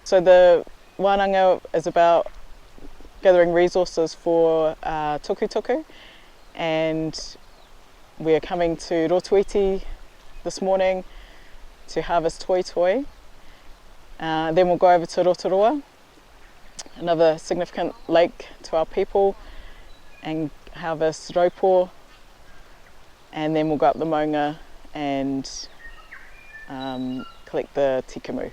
So the wānanga is about gathering resources for tukutuku, and we are coming to Rotoiti this morning to harvest Toetoe. Then we'll go over to Rotoroa, another significant lake to our people, and harvest Raupō, and then we'll go up the maunga and collect the tikamu.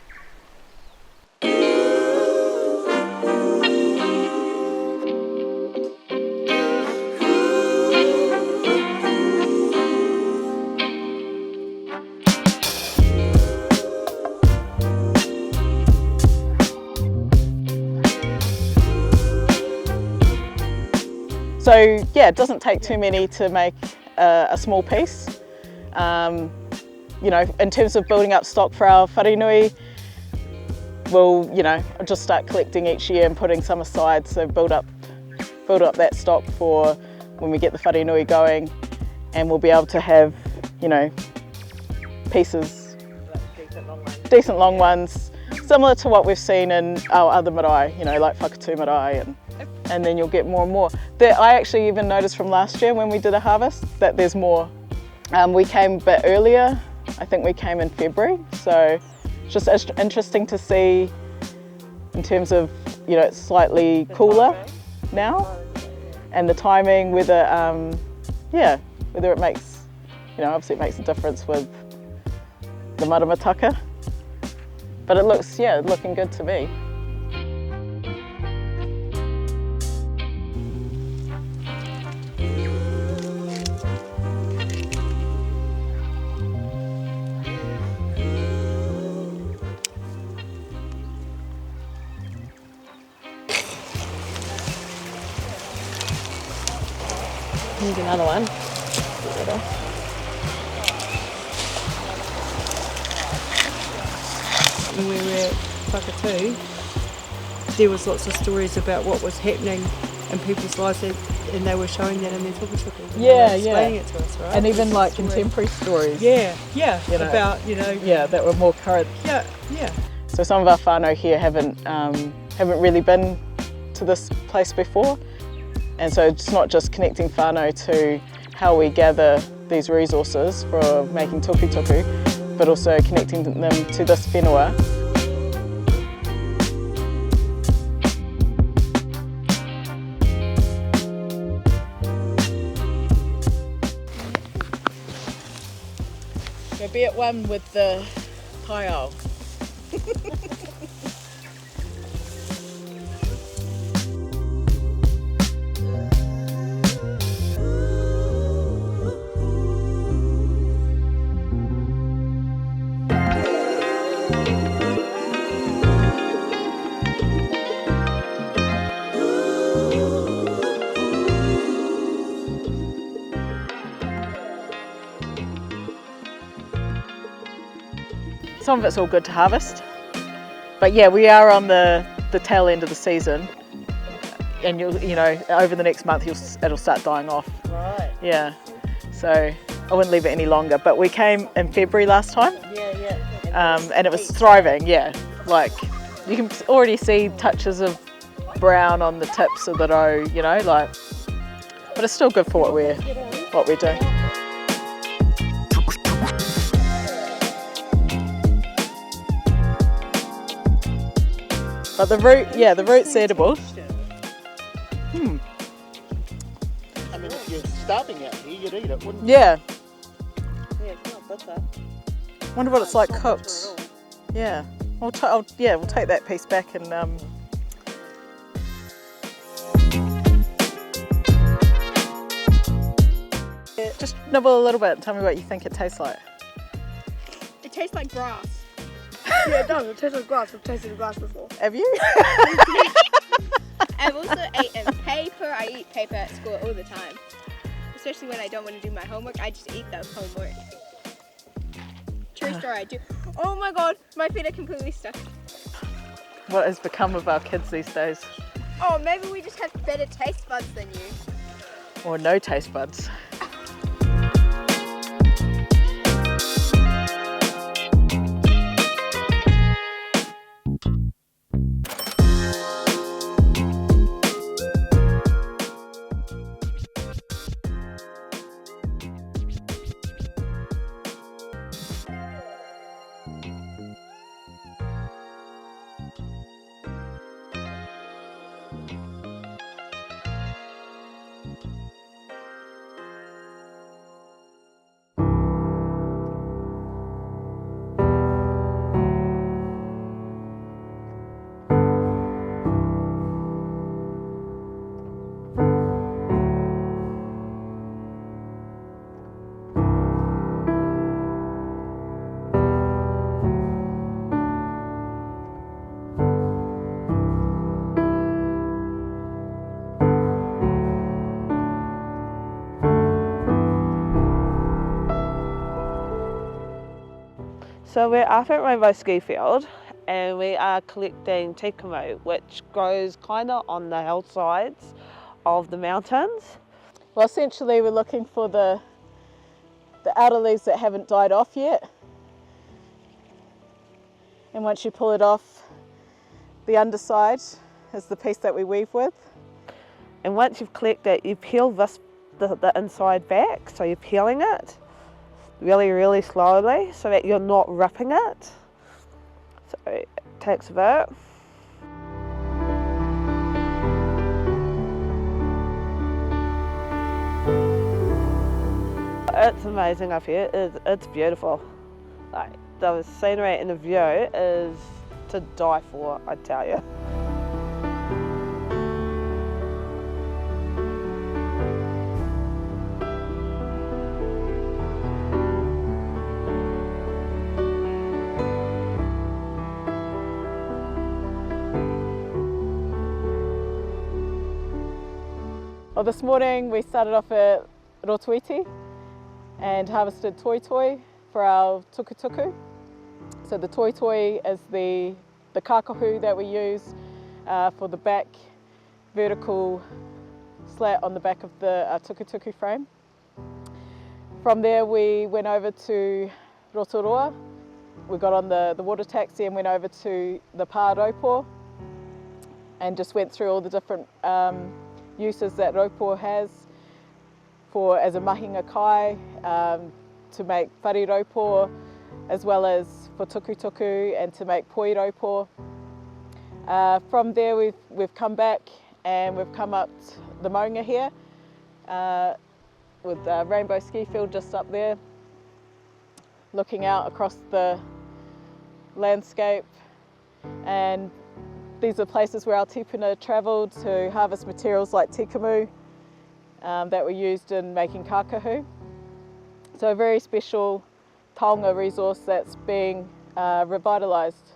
So yeah, it doesn't take too many to make a small piece. You know, in terms of building up stock for our wharenui, we'll, you know, just start collecting each year and putting some aside, so build up that stock for when we get the wharenui going, and we'll be able to have, you know, pieces, decent long ones, similar to what we've seen in our other marae, you know, like whakatū marae, and then you'll get more and more. I actually even noticed from last year when we did a harvest that there's more. We came a bit earlier, I think we came in February, so it's just interesting to see in terms of, you know, it's slightly cooler now, and the timing, whether it makes, you know, obviously it makes a difference with the maramataka, but it looks, looking good to me. Here's another one. When we were at Whakatū, there was lots of stories about what was happening in people's lives, and they were showing that in their tukutuku. Explaining it to us, right? And even like contemporary stories. Yeah, you know, about, you know. Yeah, that were more current. Yeah. So some of our whānau here haven't really been to this place before. And so it's not just connecting whānau to how we gather these resources for making tukutuku, but also connecting them to this whenua. So be at one with the paiao. Some of it's all good to harvest, but yeah, we are on the tail end of the season, and you know, over the next month it'll start dying off. Right. Yeah, so I wouldn't leave it any longer. But we came in February last time. And it was thriving. Yeah, like you can already see touches of brown on the tips of the roe. You know, like, but it's still good for what we're doing. But the root's edible. I mean, if you're starving out here, you'd eat it, wouldn't you? Yeah. Yeah, it's not bitter. Wonder what it's like cooked. Yeah. We'll take that piece back and just nibble a little bit and tell me what you think it tastes like. It tastes like grass. Yeah, it does. It tastes like grass. I've tasted grass before. Have you? I've also eaten paper. I eat paper at school all the time. Especially when I don't want to do my homework, I just eat the homework. True story, I do. Oh my god, my feet are completely stuck. What has become of our kids these days? Oh, maybe we just have better taste buds than you. Or no taste buds. So we're up at Rainbow Ski Field and we are collecting tikumu, which grows kind of on the hillsides of the mountains. Well, essentially we're looking for the outer leaves that haven't died off yet. And once you pull it off, the underside is the piece that we weave with. And once you've collected it, you peel the inside back, so you're peeling it really, really slowly so that you're not ripping it. So it takes a bit. It's amazing up here, it's beautiful. Like, the scenery and the view is to die for, I tell you. Well, this morning we started off at Rotoiti and harvested Toetoe for our tukutuku. So the Toetoe is the kākahu that we use for the back vertical slat on the back of the tukutuku frame. From there we went over to Rotoroa. We got on the water taxi and went over to the Raupō and just went through all the different uses that Raupō has as a mahinga kai, to make whare Raupō, as well as for tukutuku and to make poi Raupō. From there we've come back and we've come up the maunga here with the Rainbow Ski Field just up there, looking out across the landscape. And these are places where our tipuna travelled to harvest materials like tikumu that were used in making kākahu. So a very special taonga resource that's being revitalised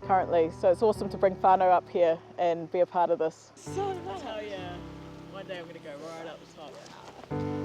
currently. So it's awesome to bring whānau up here and be a part of this. So I tell you, one day I'm going to go right up the top.